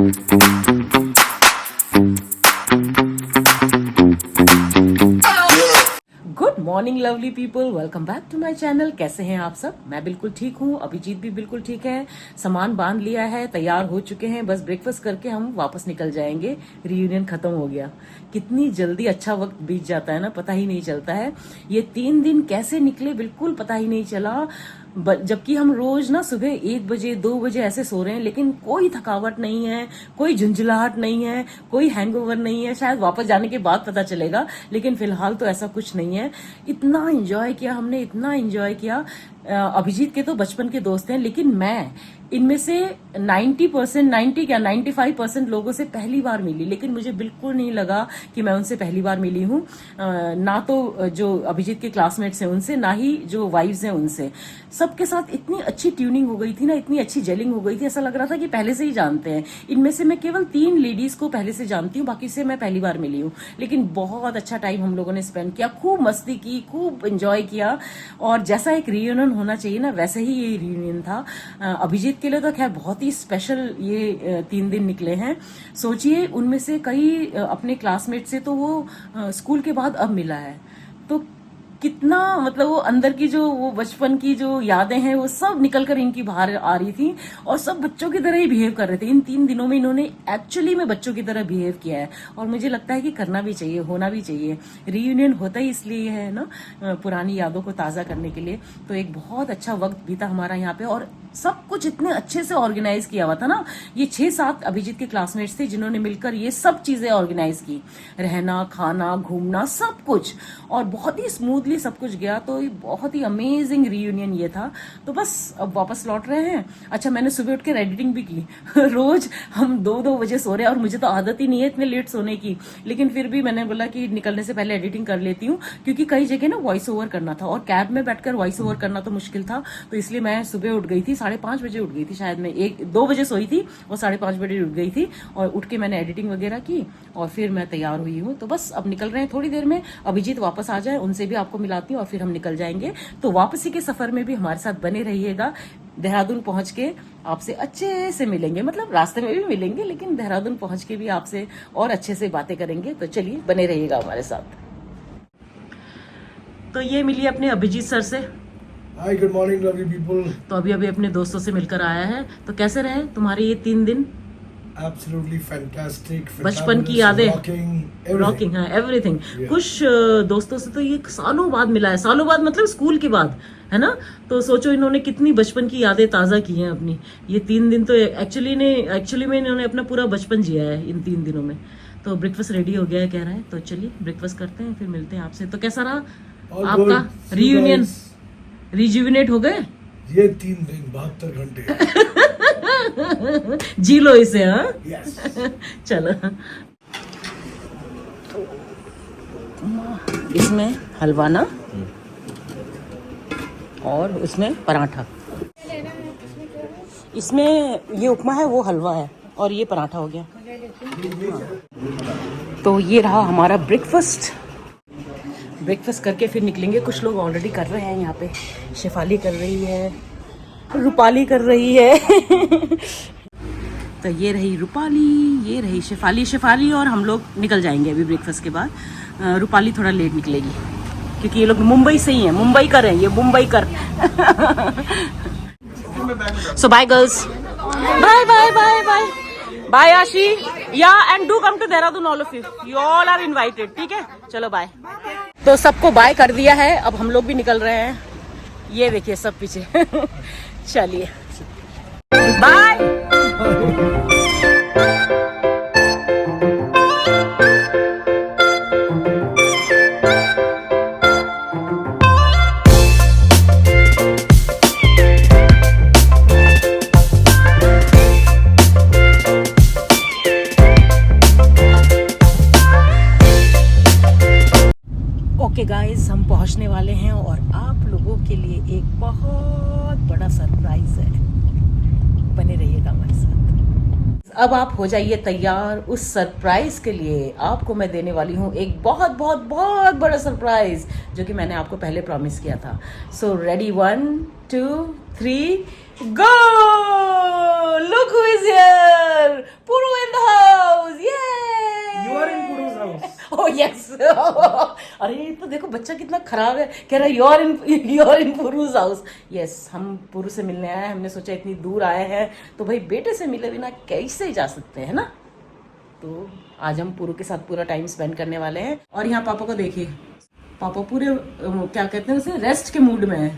Good morning lovely people, welcome back to my channel. कैसे हैं आप सब? मैं बिल्कुल ठीक हूँ, अभिजीत भी बिल्कुल ठीक है। सामान बांध लिया है, तैयार हो चुके हैं, बस ब्रेकफास्ट करके हम वापस निकल जाएंगे। रियूनियन खत्म हो गया। कितनी जल्दी अच्छा वक्त बीत जाता है ना, पता ही नहीं चलता है। ये 3 दिन कैसे निकले बिल्कुल पता ही नहीं चला। जबकि हम रोज ना सुबह 1 बजे 2 बजे ऐसे सो रहे हैं, लेकिन कोई थकावट नहीं है, कोई झुंझुलाहट नहीं है, कोई हैंगओवर नहीं है। शायद वापस जाने के बाद पता चलेगा, लेकिन फिलहाल तो ऐसा कुछ नहीं है। इतना एंजॉय किया हमने, इतना एंजॉय किया। अभिजीत के तो बचपन के दोस्त हैं, लेकिन मैं इनमें से 95% लोगों से पहली बार मिली, लेकिन मुझे बिल्कुल नहीं लगा कि मैं उनसे पहली बार मिली हूँ। ना तो जो अभिजीत के क्लासमेट्स हैं उनसे, ना ही जो वाइफ्स हैं उनसे। सबके साथ इतनी अच्छी ट्यूनिंग हो गई थी ना, इतनी अच्छी जेलिंग हो गई थी, ऐसा लग रहा था कि पहले से ही जानते हैं। इनमें से मैं केवल 3 लेडीज को पहले से जानती हूँ, बाकी से मैं पहली बार मिली हूँ। लेकिन बहुत अच्छा टाइम हम लोगों ने स्पेंड किया, खूब मस्ती की, खूब एंजॉय किया। और जैसा एक रियूनियन होना चाहिए ना, वैसे ही ये रियूनियन था। अभिजीत के लिए तो खैर बहुत ही स्पेशल ये 3 दिन निकले हैं। सोचिए, उनमें से कई अपने क्लासमेट से तो वो स्कूल के बाद अब मिला है, तो कितना मतलब वो अंदर की जो वो बचपन की जो यादें हैं वो सब निकल कर इनकी बाहर आ रही थी। और सब बच्चों की तरह ही बिहेव कर रहे थे। इन 3 दिनों में इन्होंने एक्चुअली में बच्चों की तरह बिहेव किया है, और मुझे लगता है कि करना भी चाहिए, होना भी चाहिए। रियूनियन होता ही इसलिए है ना, पुरानी यादों को ताजा करने के लिए। तो एक बहुत अच्छा वक्त बीता हमारा यहाँ पे, और सब कुछ इतने अच्छे से ऑर्गेनाइज किया हुआ था ना। ये 6-7 अभिजीत के क्लासमेट्स थे जिन्होंने मिलकर ये सब चीजें ऑर्गेनाइज की, रहना, खाना, घूमना, सब कुछ, और बहुत ही स्मूथली सब कुछ गया। तो बहुत ही अमेजिंग रियूनियन ये था। तो बस अब वापस लौट रहे हैं। अच्छा, मैंने सुबह उठ के एडिटिंग भी की। रोज हम 2-2 बजे सो रहे हैं, और मुझे तो आदत ही नहीं है इतने लेट सोने की, लेकिन फिर भी मैंने बोला कि निकलने से पहले एडिटिंग कर लेती हूँ, क्योंकि कई जगह ना वॉइस ओवर करना था, और कैब में बैठकर वॉइस ओवर करना तो मुश्किल था। तो इसलिए मैं सुबह उठ गई थी, 5:30 बजे उठ गई थी शायद। मैं 1-2 बजे सोई थी और 5:30 बजे उठ गई थी, और उठ के मैंने एडिटिंग वगैरह की, और फिर मैं तैयार हुई हूँ। तो बस अब निकल रहे हैं थोड़ी देर में। अभिजीत वापस आ जाए, उनसे भी आपको मिलाती हूँ, और फिर हम निकल जाएंगे। तो वापसी के सफर में भी हमारे साथ बने रहिएगा। देहरादून पहुंच के आपसे अच्छे से मिलेंगे, मतलब रास्ते में भी मिलेंगे, लेकिन देहरादून पहुंच के भी आपसे और अच्छे से बातें करेंगे। तो चलिए, बने रहिएगा हमारे साथ। तो ये मिली अपने अभिजीत सर से। हाय, गुड मॉर्निंग लवली पीपल। तो अभी अपने दोस्तों से मिलकर आया है। तो कैसे रहे तुम्हारे ये 3 दिन? Absolutely fantastic, बचपन की यादें, rocking, रॉकिंग, हाँ, एवरीथिंग। कुछ दोस्तों से तो ये सालों बाद मिला है, सालों बाद मतलब स्कूल के बाद, है ना। तो सोचो इन्होंने कितनी बचपन की यादें ताज़ा की हैं अपनी। ये 3 दिन तो एक्चुअली में इन्होंने अपना पूरा बचपन जिया है इन 3 दिनों में। तो ब्रेकफास्ट रेडी हो गया है कह रहा है, तो चलिए ब्रेकफास्ट करते हैं, फिर मिलते हैं आपसे। तो कैसा रहा आपका रियूनियन? रिजुविनेट हो गए ये 3 दिन 72 घंटे जी लो इसे, हाँ। yes. चलो, इसमें हलवा ना, और उसमें पराठा। इसमें ये उपमा है, वो हलवा है, और ये पराठा हो गया। तो ये रहा हमारा ब्रेकफास्ट करके फिर निकलेंगे। कुछ लोग ऑलरेडी कर रहे हैं यहाँ पे। शेफाली कर रही है, रूपाली कर रही है। तो ये रही रूपाली, ये रही शेफाली, और हम लोग निकल जाएंगे अभी ब्रेकफास्ट के बाद। रूपाली थोड़ा लेट निकलेगी, क्योंकि ये लोग मुंबई से ही हैं, मुंबई कर हैं ये, मुंबई कर। So bye girls, bye bye bye bye bye Aashi, या and do come to Dehradun, all of you all are invited, ठीक है। चलो बाय। तो सबको बाय कर दिया है, अब हम लोग भी निकल रहे हैं। ये देखिए सब पीछे। चलिए बाय। ओके गाइस, हम पहुंचने वाले हैं, और आप लोगों के लिए एक बहुत बड़ा सरप्राइज है। बने रहिएगा हमारे साथ। अब आप हो जाइए तैयार उस सरप्राइज के लिए। आपको मैं देने वाली हूँ एक बहुत बहुत बहुत बड़ा सरप्राइज, जो कि मैंने आपको पहले प्रॉमिस किया था। So ready, 1 2 3 go. Look who is here, Puru तो देखो बच्चा कितना खराब है, कह रहा है you are in Puru's house. Yes, हम पुरु से मिलने आए हैं, हमने सोचा इतनी दूर आए हैं तो भाई बेटे से मिले बिना कैसे जा सकते हैं ना। तो आज हम पुरु के साथ पूरा टाइम स्पेंड करने वाले हैं। और यहाँ पापा को देखिए, पापा पूरे क्या कहते हैं उसे, रेस्ट के मूड में है।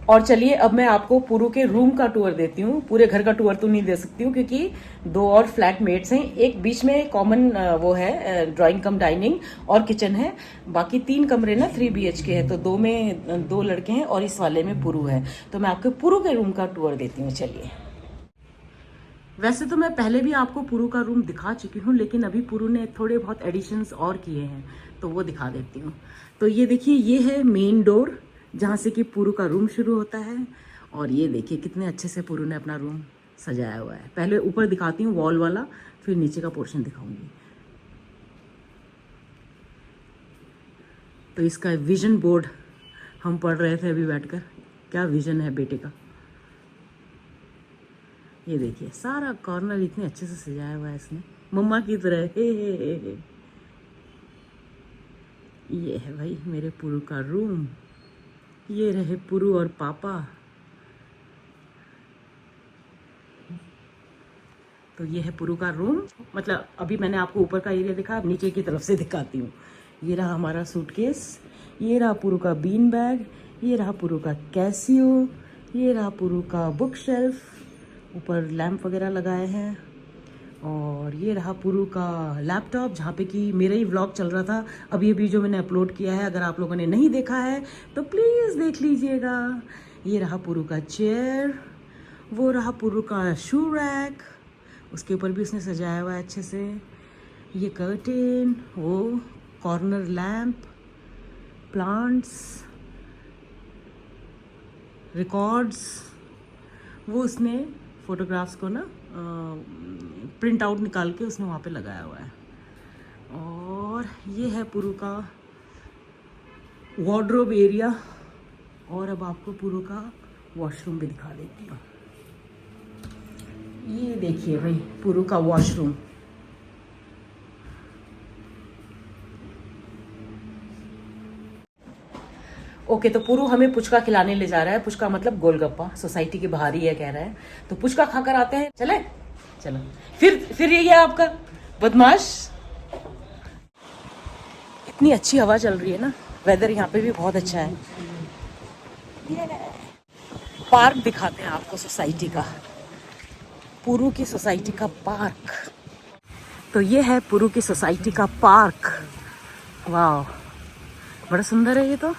और चलिए अब मैं आपको पुरु के रूम का टूर देती हूँ। पूरे घर का टूर तो नहीं दे सकती हूँ क्योंकि 2 और फ्लैटमेट्स हैं, एक बीच में कॉमन वो है ड्राइंग कम डाइनिंग और किचन है, बाकी 3 कमरे ना 3 BHK है, तो 2 में 2 लड़के हैं और इस वाले में पुरु है। तो मैं आपको पुरु के रूम का टूर देती हूँ। चलिए, वैसे तो मैं पहले भी आपको पुरु का रूम दिखा चुकी हूँ, लेकिन अभी पुरु ने थोड़े बहुत एडिशंस और किए हैं तो वो दिखा देती हूँ। तो ये देखिए, ये है मेन डोर जहाँ से कि पुरु का रूम शुरू होता है। और ये देखिए कितने अच्छे से पुरु ने अपना रूम सजाया हुआ है। पहले ऊपर दिखाती हूँ वॉल वाला, फिर नीचे का पोर्शन दिखाऊंगी। तो इसका विजन बोर्ड हम पढ़ रहे थे अभी बैठकर, क्या विजन है बेटे का। ये देखिए सारा कॉर्नर इतने अच्छे से सजाया हुआ है इसने, मम्मा की तरह। हे। ये है भाई मेरे पुरु का रूम। ये रहे पुरु और पापा। तो ये है पुरु का रूम। मतलब अभी मैंने आपको ऊपर का एरिया दिखा, अब नीचे की तरफ से दिखाती हूँ। ये रहा हमारा सूटकेस, ये रहा पुरु का बीन बैग, ये रहा पुरु का कैसियो, ये रहा पुरु का बुक शेल्फ, ऊपर लैंप वगैरह लगाए हैं। और ये रहा पुरु का लैपटॉप जहाँ पे कि मेरा ही व्लॉग चल रहा था अभी जो मैंने अपलोड किया है। अगर आप लोगों ने नहीं देखा है तो प्लीज़ देख लीजिएगा। ये रहा पुरु का चेयर, वो रहा पुरु का शू रैक, उसके ऊपर भी उसने सजाया हुआ है अच्छे से। ये कर्टेन, वो कॉर्नर लैम्प, प्लांट्स, रिकॉर्ड्स, वो उसने फोटोग्राफ्स को ना प्रिंट आउट निकाल के उसने वहाँ पे लगाया हुआ है। और ये है पुरु का वार्डरोब एरिया। और अब आपको पुरु का वॉशरूम भी दिखा देती हूँ। ये देखिए भाई पुरु का वॉशरूम। ओके, तो पुरु हमें पुचका खिलाने ले जा रहा है। पुचका मतलब गोलगप्पा, सोसाइटी के बाहर ही है कह रहा है, तो पुचका खाकर आते हैं। चले चलो। फिर ये आपका बदमाश। इतनी अच्छी हवा चल रही है ना, वेदर यहाँ पे भी बहुत अच्छा है। पार्क दिखाते हैं आपको सोसाइटी का, पुरु की सोसाइटी का पार्क। तो ये है पुरु की सोसाइटी का पार्क। वाह, बड़ा सुंदर है ये तो।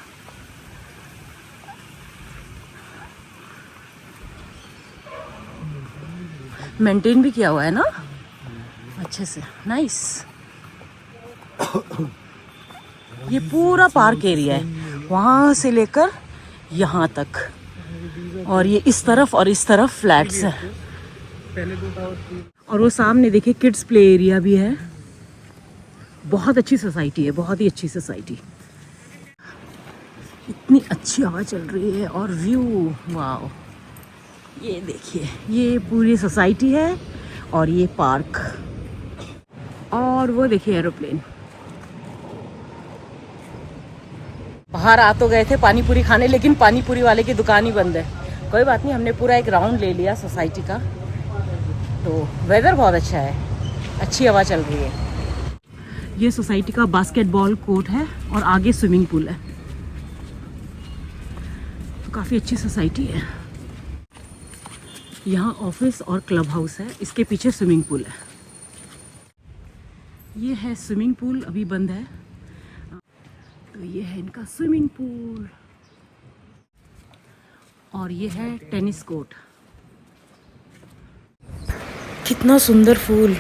मेंटेन भी किया हुआ है ना अच्छे से, नाइस। ये पूरा पार्क एरिया है वहां से लेकर यहाँ तक, और ये इस तरफ और इस तरफ फ्लैट्स है। और वो सामने देखिए किड्स प्ले एरिया भी है। बहुत अच्छी सोसाइटी है, बहुत ही अच्छी सोसाइटी। इतनी अच्छी हवा चल रही है और व्यू, वाह। ये देखिए ये पूरी सोसाइटी है और ये पार्क, और वो देखिए एरोप्लेन। बाहर आ तो गए थे पानी पूरी खाने, लेकिन पानी पूरी वाले की दुकान ही बंद है। कोई बात नहीं, हमने पूरा एक राउंड ले लिया सोसाइटी का। तो वेदर बहुत अच्छा है, अच्छी हवा चल रही है। ये सोसाइटी का बास्केटबॉल कोर्ट है और आगे स्विमिंग पूल है। तो काफ़ी अच्छी सोसाइटी है। यहाँ ऑफिस और क्लब हाउस है, इसके पीछे स्विमिंग पूल है। ये है स्विमिंग पूल, अभी बंद है। तो ये है इनका स्विमिंग पूल, और ये है टेनिस कोर्ट। कितना सुंदर फूल।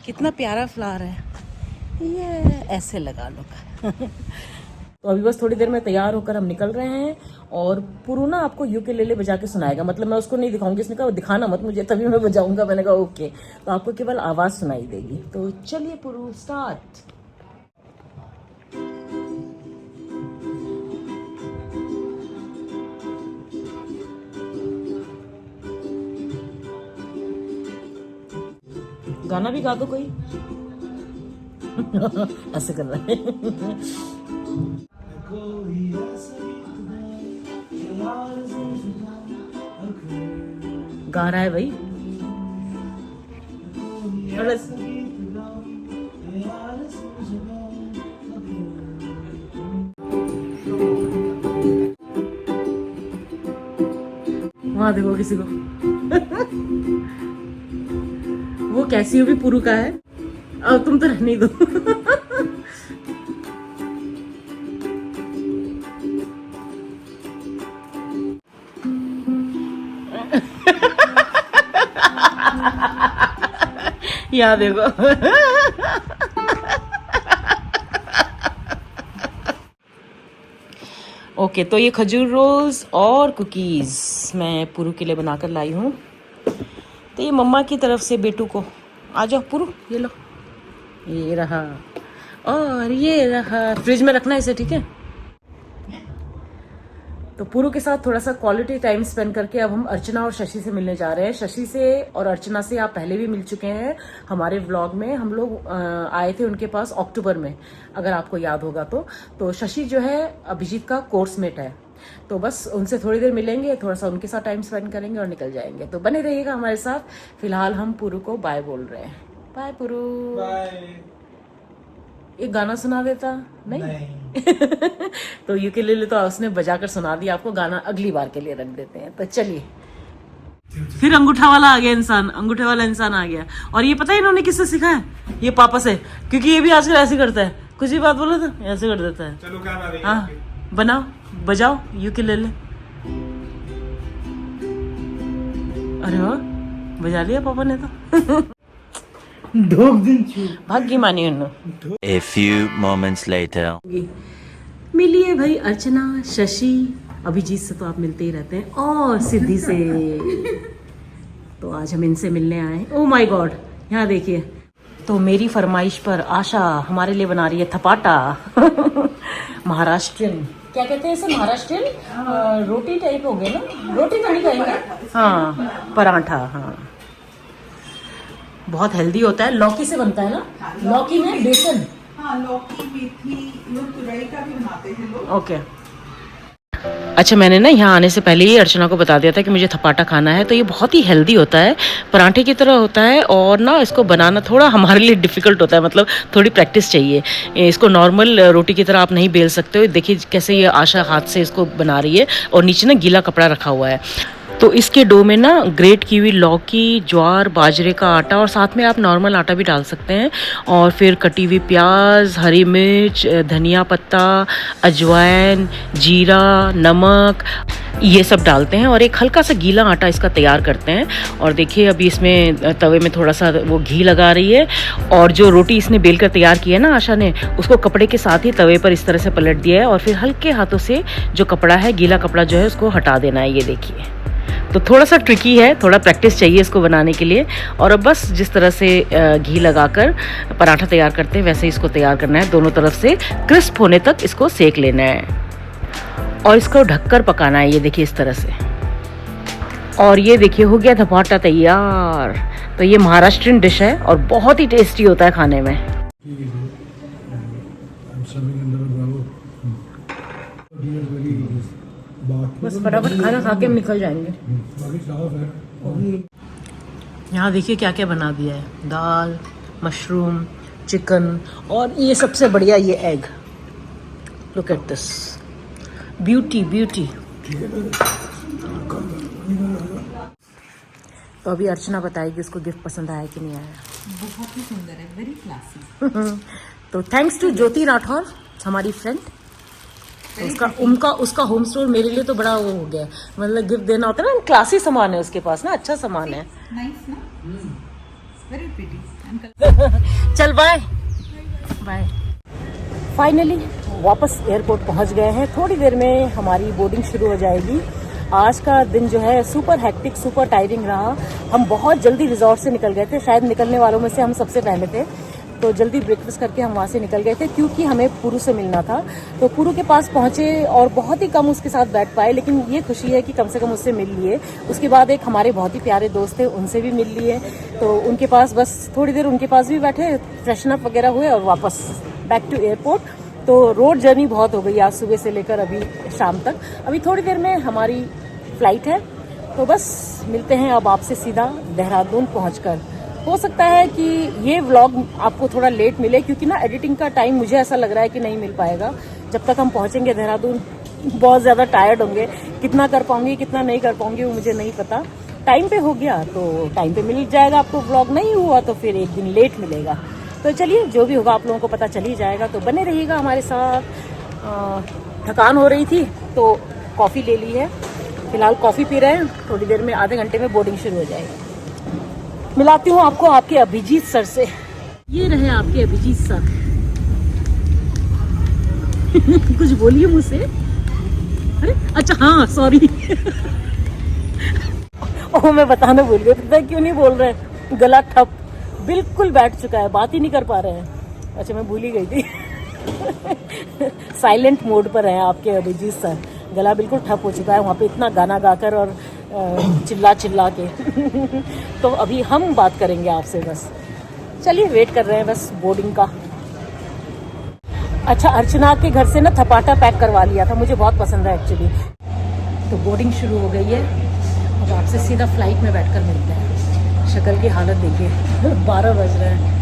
कितना प्यारा फ्लावर है ये, ऐसे लगा लो। तो अभी बस थोड़ी देर में तैयार होकर हम निकल रहे हैं, और पुरु ना आपको यूकेलेले बजा के सुनाएगा। मतलब मैं उसको नहीं दिखाऊंगी, इसने कहा दिखाना मत मुझे, तभी मैं बजाऊंगा। मैंने कहा ओके, तो आपको केवल आवाज सुनाई देगी। तो चलिए पुरु, स्टार्ट। गाना भी गा दो कोई। ऐसे कर रहा है। गा रहा है भाई। वहां देखो किसी को। वो कैसी हो भी पुरु का है। अब तुम तो रहने दो। यहाँ देखो। ओके, तो ये खजूर रोल्स और कुकीज मैं पुरु के लिए बनाकर लाई हूँ। तो ये मम्मा की तरफ से बेटू को। आ जाओ पुरु, ये लो। ये रहा और ये रहा। फ्रिज में रखना इसे, ठीक है। तो पुरु के साथ थोड़ा सा क्वालिटी टाइम स्पेंड करके अब हम अर्चना और शशि से मिलने जा रहे हैं। शशि से और अर्चना से आप पहले भी मिल चुके हैं हमारे व्लॉग में। हम लोग आए थे उनके पास अक्टूबर में, अगर आपको याद होगा तो शशि जो है अभिजीत का कोर्समेट है। तो बस उनसे थोड़ी देर मिलेंगे, थोड़ा सा उनके साथ टाइम स्पेंड करेंगे और निकल जाएंगे। तो बने रहिएगा हमारे साथ। फिलहाल हम पुरु को बाय बोल रहे हैं। बाय पुरु। बाय। एक गाना सुना देता नहीं। तो यूकेलेले तो उसने बजाकर सुना दिया आपको। गाना अगली बार के लिए रख देते हैं। तो चलिए। फिर अंगूठा वाला आ गया इंसान। अंगूठे वाला इंसान आ गया। और ये पता है इन्होंने किससे सीखा है? ये पापा से। क्योंकि ये भी आजकल ऐसे करता है, कुछ भी बात बोलो तो ऐसे कर देता है। चलो क्या रही है? हाँ, बनाओ, बजाओ यूकेलेले। अरे वाह, बजा लिया पापा ने तो। भाग्य मानी उन्होंने। A few moments later. मिलिए भाई अर्चना, शशि, अभिजीत से तो आप मिलते ही रहते हैं, और सिद्धि से। तो आज हम इनसे मिलने आए। ओह माय गॉड, यहाँ देखिए। तो मेरी फरमाइश पर आशा हमारे लिए बना रही है थपाटा। महाराष्ट्रियन, क्या कहते हैं इसे? महाराष्ट्रियन रोटी टाइप हो गए ना। रोटी तो नहीं कहेंगे, हाँ पराठा। हाँ, बहुत हेल्दी होता है। लौकी से बनता है ना। लौकी में बेसन। हाँ, लौकी, मेथी, लोग तुरई का भी बनाते हैं लोग। ओके। अच्छा, मैंने ना यहाँ आने से पहले ही अर्चना को बता दिया था कि मुझे थपाटा खाना है। तो ये बहुत ही हेल्दी होता है, पराठे की तरह होता है। और ना इसको बनाना थोड़ा हमारे लिए डिफ़िकल्ट होता है, मतलब थोड़ी प्रैक्टिस चाहिए। इसको नॉर्मल रोटी की तरह आप नहीं बेल सकते हो। देखिए कैसे ये आशा हाथ से इसको बना रही है, और नीचे ना गीला कपड़ा रखा हुआ है। तो इसके डो में ना ग्रेट की हुई लौकी, ज्वार, बाजरे का आटा, और साथ में आप नॉर्मल आटा भी डाल सकते हैं। और फिर कटी हुई प्याज, हरी मिर्च, धनिया पत्ता, अजवाइन, जीरा, नमक, ये सब डालते हैं और एक हल्का सा गीला आटा इसका तैयार करते हैं। और देखिए अभी इसमें तवे में थोड़ा सा वो घी लगा रही है, और जो रोटी इसने बेल कर तैयार की है ना आशा ने, उसको कपड़े के साथ ही तवे पर इस तरह से पलट दिया है। और फिर हल्के हाथों से जो कपड़ा है, गीला कपड़ा जो है, उसको हटा देना है। ये देखिए, तो थोड़ा सा ट्रिकी है, थोड़ा प्रैक्टिस चाहिए इसको बनाने के लिए। और अब बस जिस तरह से घी लगाकर पराठा तैयार करते हैं वैसे इसको तैयार करना है। दोनों तरफ से क्रिस्प होने तक इसको सेक लेना है और इसको ढककर पकाना है। ये देखिए इस तरह से। और ये देखिए हो गया थपाटा तैयार। तो ये महाराष्ट्रियन डिश है और बहुत ही टेस्टी होता है खाने में। बस फटाफट खाना खा के हम निकल जाएंगे। यहाँ देखिए क्या क्या बना दिया है। दाल, मशरूम, चिकन, और ये सबसे बढ़िया ये egg. Look at this, beauty beauty. तो अभी अर्चना बताएगी उसको गिफ्ट पसंद आया कि नहीं आया। बहुत ही सुंदर है, वेरी क्लासी। तो थैंक्स टू ज्योति राठौर, हमारी फ्रेंड। उसका होम स्टोर मेरे लिए तो बड़ा वो हो गया, मतलब गिफ्ट देना होता है ना। क्लासी सामान है उसके पास ना, अच्छा सामान है। नाइस ना, वेरी प्रीटी। चल बाय बाय। फाइनली वापस एयरपोर्ट पहुंच गए हैं। थोड़ी देर में हमारी बोर्डिंग शुरू हो जाएगी। आज का दिन जो है सुपर हेक्टिक, सुपर टायरिंग रहा। हम बहुत जल्दी रिजॉर्ट से निकल गए थे, शायद निकलने वालों में से हम सबसे पहले थे। तो जल्दी ब्रेकफास्ट करके हम वहाँ से निकल गए थे क्योंकि हमें पुरू से मिलना था। तो पुरू के पास पहुँचे और बहुत ही कम उसके साथ बैठ पाए, लेकिन ये खुशी है कि कम से कम उससे मिल लिए। उसके बाद एक हमारे बहुत ही प्यारे दोस्त थे, उनसे भी मिल लिए। तो उनके पास बस थोड़ी देर उनके पास भी बैठे, फ्रेशन अप वगैरह हुए और वापस बैक टू एयरपोर्ट। तो रोड जर्नी बहुत हो गई आज सुबह से लेकर अभी शाम तक। अभी थोड़ी देर में हमारी फ्लाइट है, तो बस मिलते हैं अब आपसे सीधा देहरादून पहुंचकर। हो सकता है कि ये व्लॉग आपको थोड़ा लेट मिले क्योंकि ना एडिटिंग का टाइम मुझे ऐसा लग रहा है कि नहीं मिल पाएगा। जब तक हम पहुंचेंगे देहरादून बहुत ज़्यादा टायर्ड होंगे, कितना कर पाऊंगी कितना नहीं कर पाऊंगी वो मुझे नहीं पता। टाइम पे हो गया तो टाइम पे मिल जाएगा आपको व्लॉग, नहीं हुआ तो फिर एक दिन लेट मिलेगा। तो चलिए जो भी होगा आप लोगों को पता चल ही जाएगा, तो बने रहिएगा हमारे साथ। थकान हो रही थी तो कॉफ़ी ले ली है, फिलहाल कॉफ़ी पी रहे हैं। थोड़ी देर में आधे घंटे में बोर्डिंग शुरू हो जाएगी। मिलाती हूँ आपको आपके अभिजीत सर से। ये रहे आपके अभिजीत सर। कुछ बोलिए मुझसे। अरे अच्छा हाँ सॉरी। ओह मैं बताना भूल गई, पता है क्यों नहीं बोल रहे, गला ठप बिल्कुल बैठ चुका है, बात ही नहीं कर पा रहे हैं। अच्छा मैं भूल ही गई थी। साइलेंट मोड पर है आपके अभिजीत सर, गला बिल्कुल ठप हो चुका है वहाँ पे इतना गाना गाकर और चिल्ला चिल्ला के। तो अभी हम बात करेंगे आपसे बस। चलिए वेट कर रहे हैं बस बोर्डिंग का। अच्छा अर्चना के घर से ना थपाटा पैक करवा लिया था, मुझे बहुत पसंद है एक्चुअली। तो बोर्डिंग शुरू हो गई है, अब आपसे सीधा फ्लाइट में बैठकर मिलते हैं। शक्ल की हालत देखिए, 12 बज रहे हैं।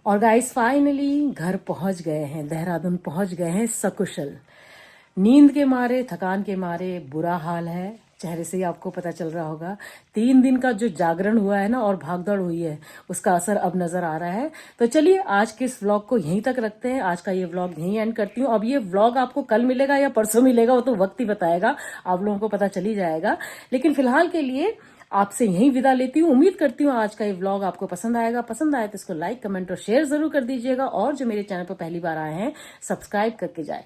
और गाइस फाइनली घर पहुंच गए हैं, देहरादून पहुंच गए हैं सकुशल। नींद के मारे थकान के मारे बुरा हाल है, चेहरे से ही आपको पता चल रहा होगा। 3 दिन का जो जागरण हुआ है ना और भागदौड़ हुई है उसका असर अब नजर आ रहा है। तो चलिए आज के इस व्लॉग को यहीं तक रखते हैं, आज का ये व्लॉग यहीं एंड करती हूँ। अब ये व्लॉग आपको कल मिलेगा या परसों मिलेगा वो तो वक्त ही बताएगा, आप लोगों को पता चल ही जाएगा। लेकिन फिलहाल के लिए आपसे यहीं विदा लेती हूँ। उम्मीद करती हूँ आज का ये व्लॉग आपको पसंद आएगा। पसंद आए तो इसको लाइक कमेंट और शेयर जरूर कर दीजिएगा, और जो मेरे चैनल पर पहली बार आए हैं सब्सक्राइब करके जाए।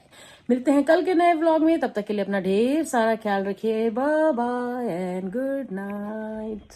मिलते हैं कल के नए व्लॉग में, तब तक के लिए अपना ढेर सारा ख्याल रखिए। Bye bye and good night.